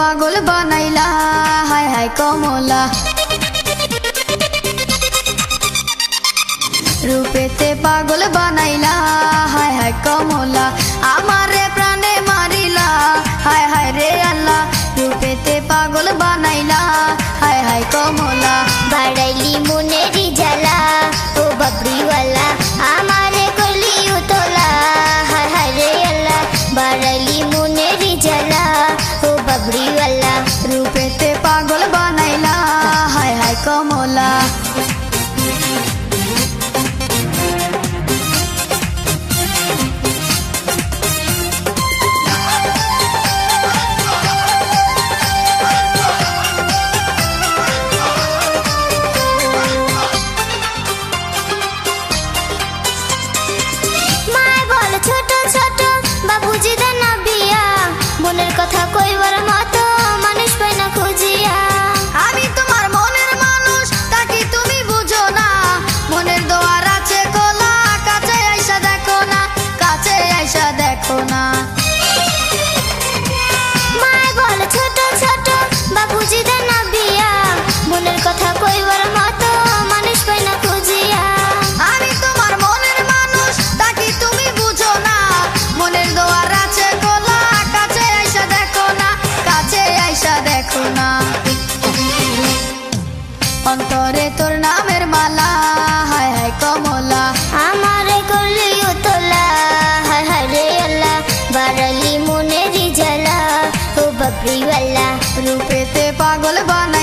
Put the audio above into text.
পাগল বানাইলা হায় হায় কমলা রূপেতে পাগল বানাইলা হায় হায় কমলা আমারে প্রাণে মারিলা হায় হায় রে আল্লাহ রূপেতে পাগল বানাইলা হায় হায় কমলা বাড়াইলি মনেরি জ্বালা ও বাবরিওয়ালা আমারে করলি উতলা হায় হায় রে আল্লাহ বাড়াইলি মনেরি জ্বালা ও বাবরিওয়ালা রূপেতে পাগল বানাইলা হায় হায় কমলা ছোট ছোট বাবুজি দেন বিয়া মনের কথা কইবার মতো মানুষ পাই না খুঁজিয়া আমি তোমার মনের মানুষ তাকে তুমি বুঝো না মনের দোয়ার আছে খোলা কাছে আইসা দেখো না কাছে আইসা দেখো না মায় বল ছোট ছোট বাবুজি দেন বিয়া মনের কথা কইবার মতো মানুষ পাই না খুঁজিয়া আমি তোমার মনের মানুষ তাকে তুমি বুঝো না মনের দোয়ার আছে খোলা কাছে আইসা দেখো না কাছে আইসা দেখো না অন্তরে তোর নামের মালা হায় হায় কমলা আমারে করলি উতলা হায় হায় রে আল্লাহ বাড়ালি মনেরি জ্বালা ও বাবরিওয়ালা রূপেতে পাগল বানা